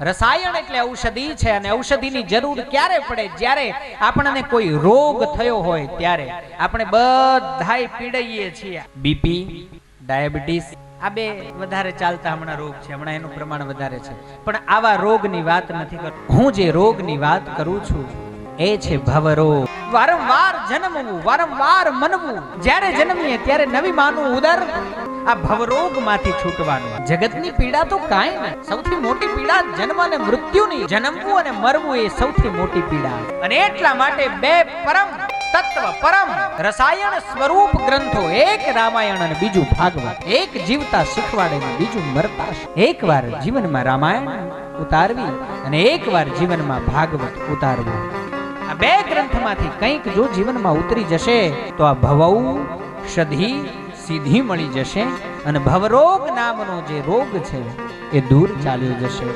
રસાયણ એટલે ઔષધિ છે અને ઔષધિની જરૂર ક્યારે પડે? જ્યારે આપણને કોઈ રોગ થયો હોય ત્યારે. આપણે બધાય પીડાઈએ છીએ. બીપી, ડાયાબિટીસ આ બે વધારે ચાલતા હમણાં રોગ છે, હમણાં એનું પ્રમાણ વધારે છે. પણ આવા રોગની વાત નથી કરતો. હું જે રોગની વાત કરું છું એ છે ભવરોગ. વારંવાર જન્મવું, વારંવાર મનવું. જ્યારે જન્મીએ ત્યારે નવી માનું ઉદર. આ ભવરોગ માંથી છૂટવાનું. જગતની પીડા તો કાંઈ નહીં. સૌથી મોટી પીડા જન્મ અને મૃત્યુની. જન્મવું અને મરવું એ સૌથી મોટી પીડા. અને એટલા માટે બે પરમ તત્વ, પરમ રસાયણ સ્વરૂપ ગ્રંથો, એક રામાયણ અને બીજું ભાગવત. એક જીવતા શીખવાડે ને બીજું મરતા. એકવાર જીવનમાં રામાયણ ઉતારવી અને એકવાર જીવનમાં ભાગવત ઉતારવું. આ બે ગ્રંથમાંથી કંઈક જો જીવનમાં ઉતરી જશે તો આ ભવૌષધિ સીધી મળી જશે અને ભવરોગ નામનો જે રોગ છે એ દૂર ચાલ્યો જશે.